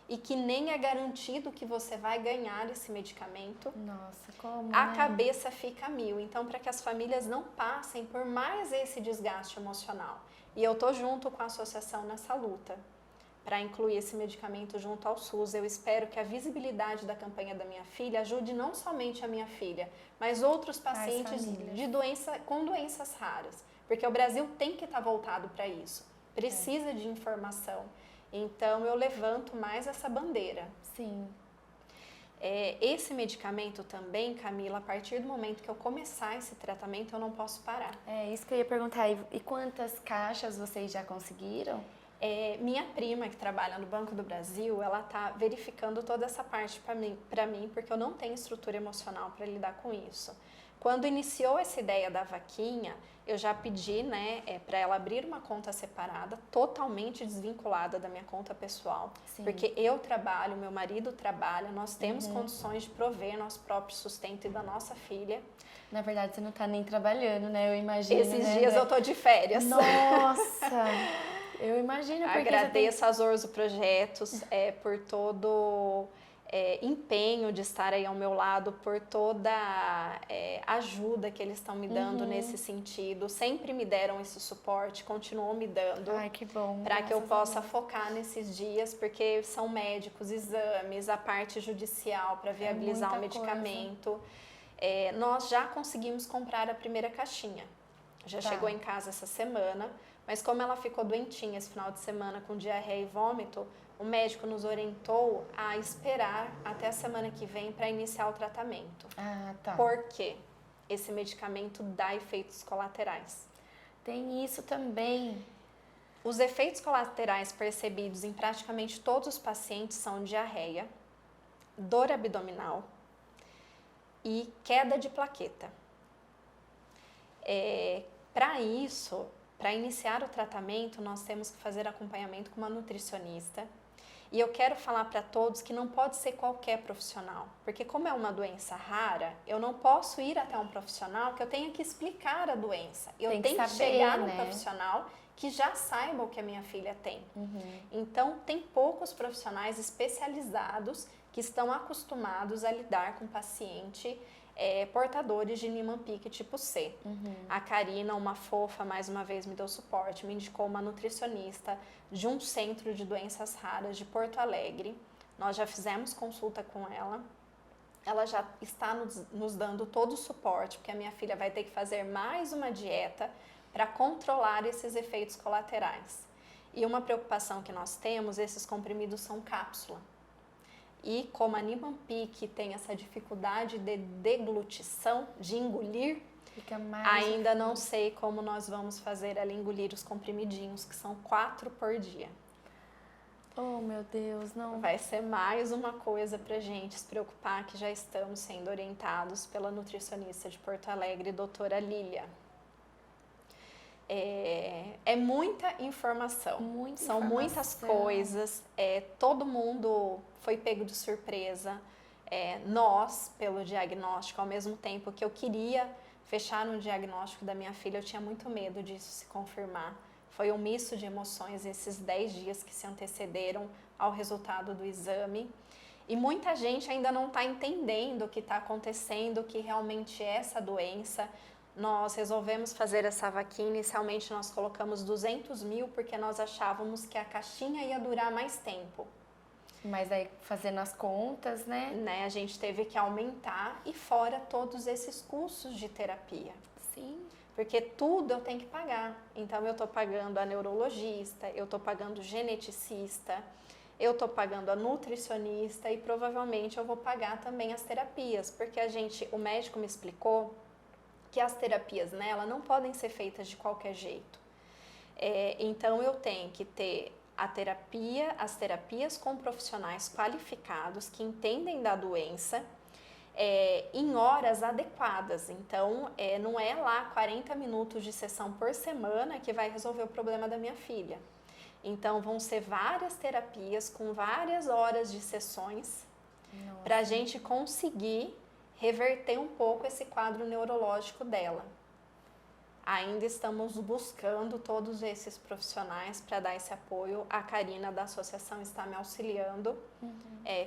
B: e que nem é garantido que você vai ganhar esse medicamento.
A: Nossa, como,
B: A
A: né?
B: cabeça fica a mil. Então, para que as famílias não passem por mais esse desgaste emocional. E eu tô junto com a associação nessa luta para incluir esse medicamento junto ao SUS. Eu espero que a visibilidade da campanha da minha filha ajude não somente a minha filha, mas outros pacientes com doenças raras. Porque o Brasil tem que estar voltado para isso. Precisa de informação. Então, eu levanto mais essa bandeira.
A: Sim.
B: Esse medicamento também, Camila, a partir do momento que eu começar esse tratamento, eu não posso parar.
A: É isso que eu ia perguntar. E quantas caixas vocês já conseguiram?
B: Minha prima, que trabalha no Banco do Brasil, ela está verificando toda essa parte para mim, porque eu não tenho estrutura emocional para lidar com isso. Quando iniciou essa ideia da vaquinha, eu já pedi, para ela abrir uma conta separada, totalmente desvinculada da minha conta pessoal.
A: Sim.
B: Porque eu trabalho, meu marido trabalha, nós temos condições de prover nosso próprio sustento e da nossa filha.
A: Na verdade, você não está nem trabalhando, né? Eu imagino,
B: Esses dias eu tô de férias.
A: Nossa! Eu imagino. Porque
B: agradeço às Orzo Projetos por todo empenho de estar aí ao meu lado, por toda ajuda que eles estão me dando nesse sentido. Sempre me deram esse suporte, continuam me dando.
A: Ai, que bom.
B: Para que eu possa focar nesses dias, porque são médicos, exames, a parte judicial para viabilizar o medicamento. Nós já conseguimos comprar a primeira caixinha. Já chegou em casa essa semana. Mas como ela ficou doentinha esse final de semana com diarreia e vômito, o médico nos orientou a esperar até a semana que vem para iniciar o tratamento.
A: Ah, tá.
B: Porque esse medicamento dá efeitos colaterais.
A: Tem isso também.
B: Os efeitos colaterais percebidos em praticamente todos os pacientes são diarreia, dor abdominal e queda de plaqueta. Para isso, para iniciar o tratamento, nós temos que fazer acompanhamento com uma nutricionista. E eu quero falar para todos que não pode ser qualquer profissional, porque como é uma doença rara, eu não posso ir até um profissional que eu tenha que explicar a doença. Eu tenho que chegar num profissional que já saiba o que a minha filha tem. Então, tem poucos profissionais especializados que estão acostumados a lidar com paciente portadores de Niemann-Pick tipo C. A Karina, uma fofa, mais uma vez me deu suporte, me indicou uma nutricionista de um centro de doenças raras de Porto Alegre. Nós já fizemos consulta com ela. Ela já está nos dando todo o suporte, porque a minha filha vai ter que fazer mais uma dieta para controlar esses efeitos colaterais. E uma preocupação que nós temos, esses comprimidos são cápsula. E como a Nimampic tem essa dificuldade de deglutição, de engolir,
A: fica mais
B: ainda não sei como nós vamos fazer ela engolir os comprimidinhos, que são 4 por dia.
A: Oh, meu Deus, não.
B: Vai ser mais uma coisa pra gente se preocupar, que já estamos sendo orientados pela nutricionista de Porto Alegre, doutora Lília. É muita informação, são muitas coisas, todo mundo foi pego de surpresa, nós, pelo diagnóstico, ao mesmo tempo que eu queria fechar no diagnóstico da minha filha, eu tinha muito medo disso se confirmar. Foi um misto de emoções esses 10 dias que se antecederam ao resultado do exame. E muita gente ainda não está entendendo o que está acontecendo, o que realmente é essa doença. Nós resolvemos fazer essa vaquinha, inicialmente nós colocamos 200 mil porque nós achávamos que a caixinha ia durar mais tempo.
A: Mas aí fazendo as contas, né?
B: A gente teve que aumentar e fora todos esses custos de terapia.
A: Sim.
B: Porque tudo eu tenho que pagar. Então eu estou pagando a neurologista, eu estou pagando o geneticista, eu estou pagando a nutricionista e provavelmente eu vou pagar também as terapias. Porque o médico me explicou que as terapias nela não podem ser feitas de qualquer jeito. Então eu tenho que ter as terapias com profissionais qualificados que entendem da doença em horas adequadas. Então não é lá 40 minutos de sessão por semana que vai resolver o problema da minha filha. Então vão ser várias terapias com várias horas de sessões para a gente conseguir reverter um pouco esse quadro neurológico dela. Ainda estamos buscando todos esses profissionais para dar esse apoio. A Karina da associação está me auxiliando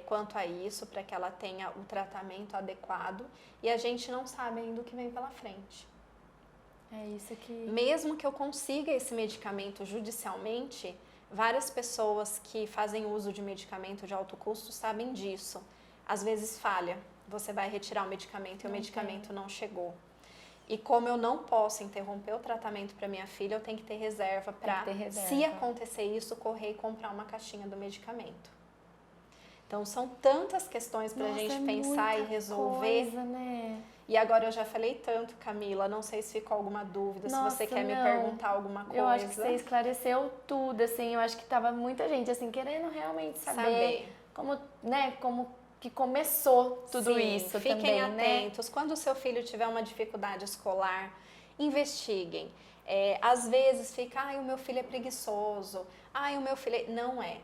B: quanto a isso, para que ela tenha o tratamento adequado. E a gente não sabe ainda o que vem pela frente.
A: É isso que...
B: Mesmo que eu consiga esse medicamento judicialmente, várias pessoas que fazem uso de medicamento de alto custo sabem disso. Às vezes falha. Você vai retirar o medicamento e o medicamento não chegou. E como eu não posso interromper o tratamento para minha filha, eu tenho que ter reserva para, se acontecer isso, correr e comprar uma caixinha do medicamento. Então, são tantas questões para a gente pensar e resolver.
A: Coisa, né?
B: E agora eu já falei tanto, Camila, não sei se ficou alguma dúvida, se você quer me perguntar alguma coisa.
A: Eu acho que você esclareceu tudo, assim, eu acho que tava muita gente, assim, querendo realmente saber. Como, né, como que começou tudo isso também,
B: fiquem atentos. Quando o seu filho tiver uma dificuldade escolar, investiguem. Às vezes fica, o meu filho é preguiçoso, o meu filho não é.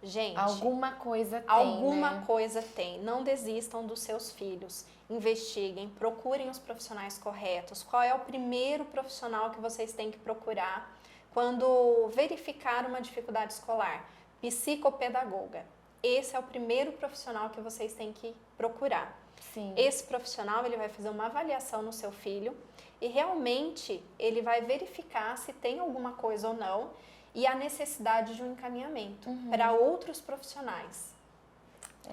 B: Gente,
A: alguma coisa tem,
B: alguma coisa tem. Não desistam dos seus filhos. Investiguem, procurem os profissionais corretos. Qual é o primeiro profissional que vocês têm que procurar quando verificar uma dificuldade escolar? Psicopedagoga. Esse é o primeiro profissional que vocês têm que procurar.
A: Sim.
B: Esse profissional, ele vai fazer uma avaliação no seu filho e realmente ele vai verificar se tem alguma coisa ou não e a necessidade de um encaminhamento para outros profissionais.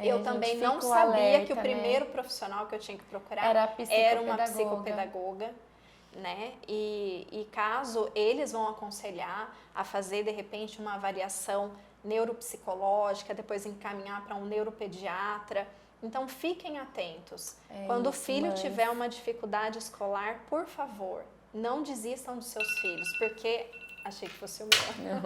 B: Eu também não sabia que o primeiro profissional que eu tinha que procurar era uma psicopedagoga, né? E caso eles vão aconselhar a fazer, de repente, uma avaliação neuropsicológica, depois encaminhar para um neuropediatra. Então, fiquem atentos. Quando o filho tiver uma dificuldade escolar, por favor, não desistam dos seus filhos, porque... Achei que fosse o meu.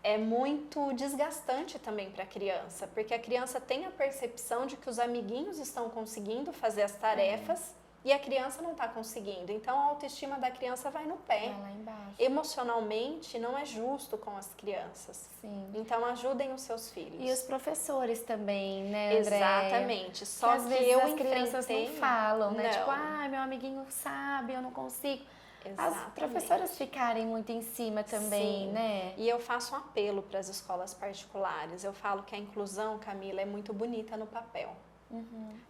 B: É muito desgastante também para a criança, porque a criança tem a percepção de que os amiguinhos estão conseguindo fazer as tarefas e a criança não está conseguindo. Então, a autoestima da criança vai no pé.
A: Vai lá embaixo.
B: Emocionalmente, não é justo com as crianças.
A: Sim.
B: Então, ajudem os seus filhos.
A: E os professores também, né, André?
B: Exatamente. Só que
A: às vezes
B: eu
A: as crianças não falam, né?
B: Não.
A: Tipo, meu amiguinho sabe, eu não consigo.
B: Exatamente.
A: As professoras ficarem muito em cima também, né?
B: E eu faço um apelo para as escolas particulares. Eu falo que a inclusão, Camila, é muito bonita no papel,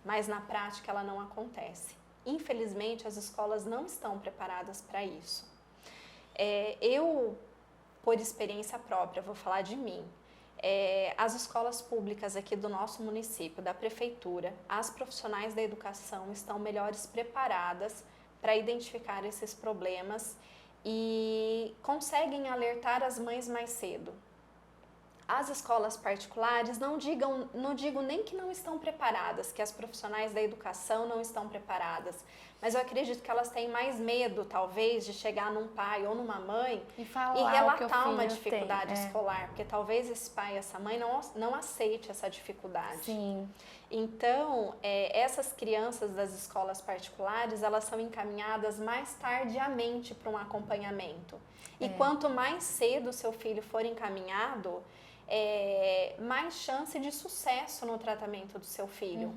B: mas na prática ela não acontece. Infelizmente, as escolas não estão preparadas para isso. Eu, por experiência própria, vou falar de mim. As escolas públicas aqui do nosso município, da prefeitura, as profissionais da educação estão melhores preparadas para identificar esses problemas e conseguem alertar as mães mais cedo. As escolas particulares, não digo nem que não estão preparadas, que as profissionais da educação não estão preparadas, mas eu acredito que elas têm mais medo, talvez, de chegar num pai ou numa mãe e relatar uma dificuldade escolar, porque talvez esse pai e essa mãe não aceite essa dificuldade.
A: Sim.
B: Então, essas crianças das escolas particulares, elas são encaminhadas mais tardiamente para um acompanhamento. E quanto mais cedo o seu filho for encaminhado, mais chance de sucesso no tratamento do seu filho.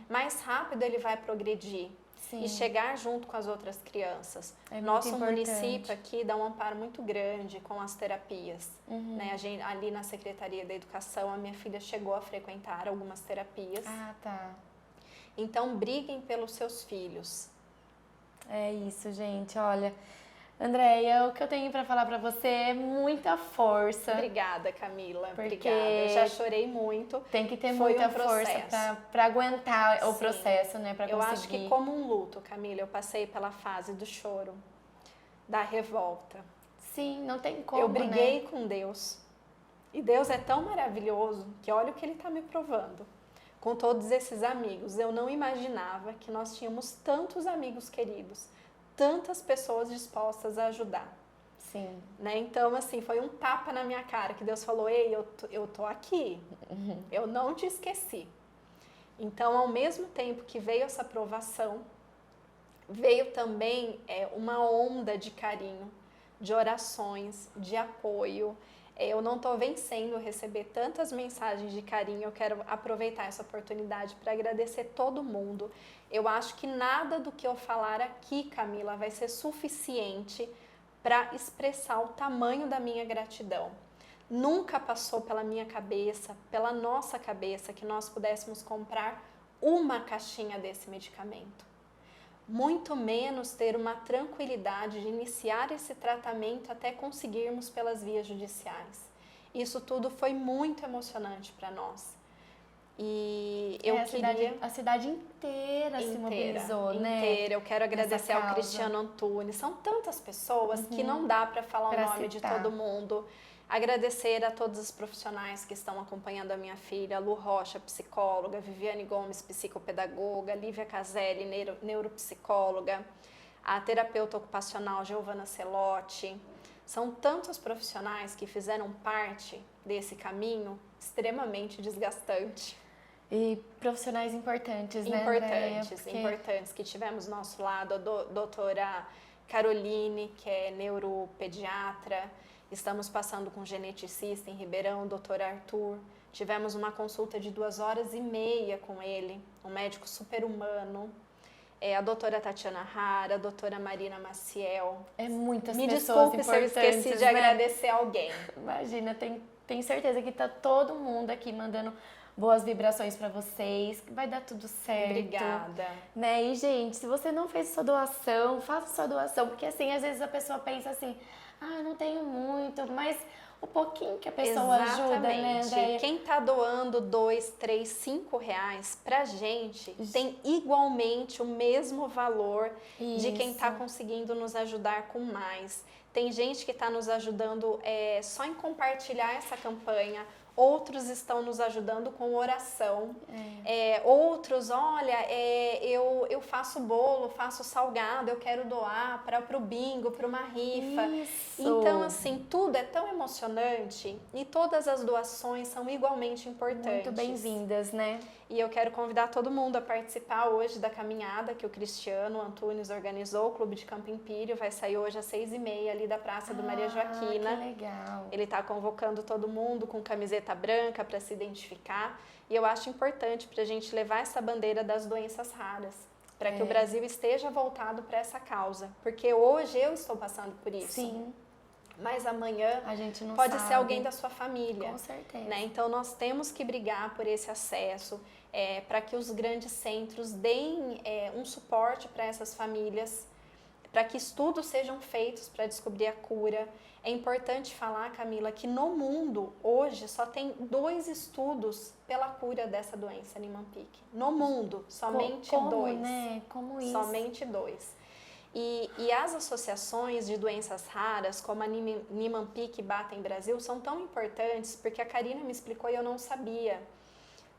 B: Mais rápido ele vai progredir. Sim. E chegar junto com as outras crianças. Nosso município aqui dá um amparo muito grande com as terapias. Né? Ali na Secretaria da Educação, a minha filha chegou a frequentar algumas terapias.
A: Ah, tá.
B: Então, briguem pelos seus filhos.
A: É isso, gente. Olha, Andréia, o que eu tenho para falar para você é muita força.
B: Obrigada, Camila. Obrigada. Já chorei muito.
A: Tem que ter muita força para aguentar o processo, né? Pra conseguir.
B: Eu acho que como um luto, Camila, eu passei pela fase do choro, da revolta.
A: Sim, não tem como,
B: eu briguei com Deus. E Deus é tão maravilhoso que olha o que Ele está me provando. Com todos esses amigos, eu não imaginava que nós tínhamos tantos amigos queridos, tantas pessoas dispostas a ajudar.
A: Sim.
B: Né? Então, assim, foi um tapa na minha cara que Deus falou, ei, eu tô aqui, eu não te esqueci. Então, ao mesmo tempo que veio essa aprovação, veio também uma onda de carinho, de orações, de apoio. Eu não estou vencendo receber tantas mensagens de carinho, eu quero aproveitar essa oportunidade para agradecer todo mundo. Eu acho que nada do que eu falar aqui, Camila, vai ser suficiente para expressar o tamanho da minha gratidão. Nunca passou pela minha cabeça, pela nossa cabeça, que nós pudéssemos comprar uma caixinha desse medicamento. Muito menos ter uma tranquilidade de iniciar esse tratamento até conseguirmos pelas vias judiciais. Isso tudo foi muito emocionante para nós. E eu queria...
A: A cidade inteira se mobilizou, né?
B: Inteira. Eu quero agradecer ao Cristiano Antunes. São tantas pessoas que não dá para falar o nome de todo mundo. Agradecer a todos os profissionais que estão acompanhando a minha filha, Lu Rocha, psicóloga, Viviane Gomes, psicopedagoga, Lívia Caselli, neuropsicóloga, a terapeuta ocupacional Giovana Celotti. São tantos profissionais que fizeram parte desse caminho extremamente desgastante.
A: E profissionais importantes, né,
B: importantes, que tivemos do nosso lado, a doutora Caroline, que é neuropediatra. Estamos passando com um geneticista em Ribeirão, o Dr. Arthur. Tivemos uma consulta de 2h30 com ele, um médico super-humano. A doutora Tatiana Rara, a doutora Marina Maciel.
A: Muitas pessoas importantes.
B: Me desculpe se eu esqueci de agradecer alguém.
A: Imagina, tenho certeza que tá todo mundo aqui mandando boas vibrações para vocês, que vai dar tudo certo.
B: Obrigada.
A: Né? E, gente, se você não fez sua doação, faça sua doação, porque assim, às vezes a pessoa pensa assim, eu não tenho muito, mas o pouquinho que a pessoa ajuda, né, Andréia?
B: Quem tá doando 2, 3, 5 reais pra gente tem igualmente o mesmo valor de quem tá conseguindo nos ajudar com mais. Tem gente que tá nos ajudando só em compartilhar essa campanha. Outros estão nos ajudando com oração. Outros, olha, eu faço bolo, faço salgado, eu quero doar para o bingo, para uma rifa.
A: Isso.
B: Então, assim, tudo é tão emocionante e todas as doações são igualmente importantes.
A: Muito bem-vindas, né?
B: E eu quero convidar todo mundo a participar hoje da caminhada que o Cristiano Antunes organizou. O Clube de Campo Empírio vai sair hoje às 6h30 ali da Praça do Maria Joaquina.
A: Que legal.
B: Ele está convocando todo mundo com camiseta branca para se identificar. E eu acho importante para a gente levar essa bandeira das doenças raras, para que o Brasil esteja voltado para essa causa. Porque hoje eu estou passando por isso.
A: Sim.
B: Mas amanhã
A: a gente não
B: pode
A: sabe.
B: Ser alguém da sua família.
A: Com certeza.
B: Né? Então nós temos que brigar por esse acesso, para que os grandes centros deem um suporte para essas famílias, para que estudos sejam feitos para descobrir a cura. É importante falar, Camila, que no mundo hoje só tem 2 estudos pela cura dessa doença Niemann-Pick. No mundo, somente 2.
A: Né? Como isso?
B: Somente 2. E as associações de doenças raras, como a Niemann-Pick e Batten Brasil, são tão importantes porque a Karina me explicou e eu não sabia.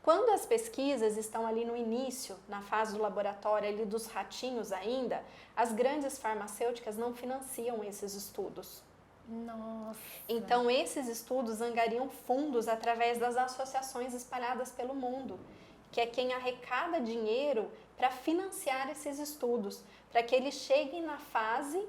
B: Quando as pesquisas estão ali no início, na fase do laboratório, ali dos ratinhos ainda, as grandes farmacêuticas não financiam esses estudos.
A: Nossa.
B: Então, esses estudos angariam fundos através das associações espalhadas pelo mundo, que é quem arrecada dinheiro para financiar esses estudos, para que eles cheguem na fase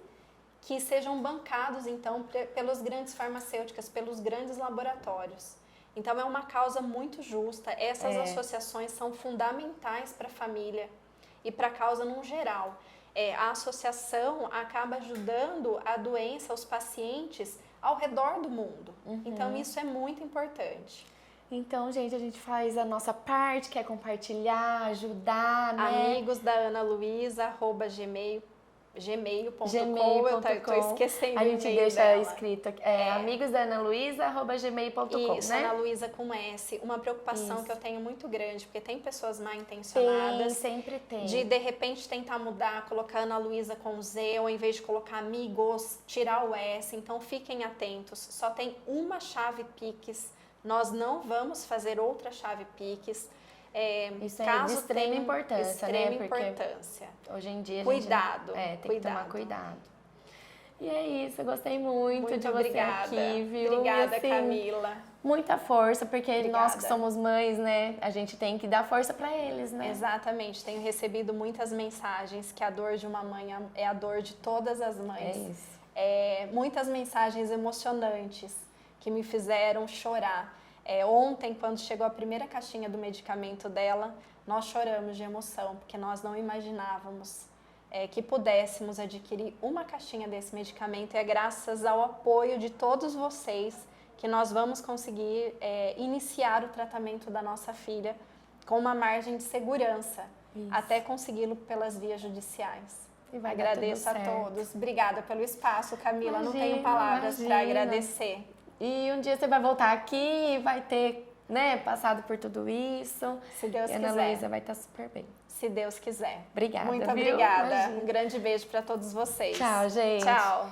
B: que sejam bancados, então, pelas grandes farmacêuticas, pelos grandes laboratórios. Então, é uma causa muito justa. Essas associações são fundamentais para a família e para a causa no geral. A associação acaba ajudando a doença, os pacientes ao redor do mundo. Então, isso é muito importante.
A: Então, gente, a gente faz a nossa parte, quer compartilhar, ajudar, né?
B: Amigos da Ana Luísa, gmail.com. Eu tô esquecendo
A: a gente
B: o e-mail
A: deixa
B: dela.
A: escrito aqui. amigosdanaluisa@gmail.com,
B: Isso,
A: né?
B: Ana Luísa com S. Uma preocupação
A: Isso.
B: que eu tenho muito grande, porque tem pessoas mal intencionadas.
A: Sempre tem.
B: De repente tentar mudar, colocar Ana Luísa com Z, ou em vez de colocar amigos, tirar o S. Então fiquem atentos. Só tem uma chave Pix. Nós não vamos fazer outra chave Pix.
A: Isso é de extrema importância,
B: extrema
A: né? Porque
B: importância.
A: hoje em dia
B: Cuidado.
A: Tem que tomar cuidado. E é isso, eu gostei muito de
B: obrigada.
A: você aqui, viu?
B: Obrigada,
A: e, assim,
B: Camila.
A: Muita força, porque
B: Obrigada.
A: nós que somos mães, né? A gente tem que dar força para eles, né?
B: Exatamente. Tenho recebido muitas mensagens que a dor de uma mãe é a dor de todas as mães.
A: É isso.
B: Muitas mensagens emocionantes que me fizeram chorar. Ontem, quando chegou a primeira caixinha do medicamento dela, nós choramos de emoção, porque nós não imaginávamos que pudéssemos adquirir uma caixinha desse medicamento. É graças ao apoio de todos vocês que nós vamos conseguir iniciar o tratamento da nossa filha com uma margem de segurança, até consegui-lo pelas vias judiciais.
A: E vai
B: Agradeço a todos. Obrigada pelo espaço, Camila. Não tenho palavras para agradecer.
A: E um dia você vai voltar aqui e vai ter, né, passado por tudo isso.
B: Se Deus quiser.
A: E a Ana Luísa vai estar super bem.
B: Se Deus quiser.
A: Obrigada.
B: Muito
A: viu?
B: obrigada.
A: Imagina.
B: Um grande beijo para todos vocês.
A: Tchau, gente.
B: Tchau.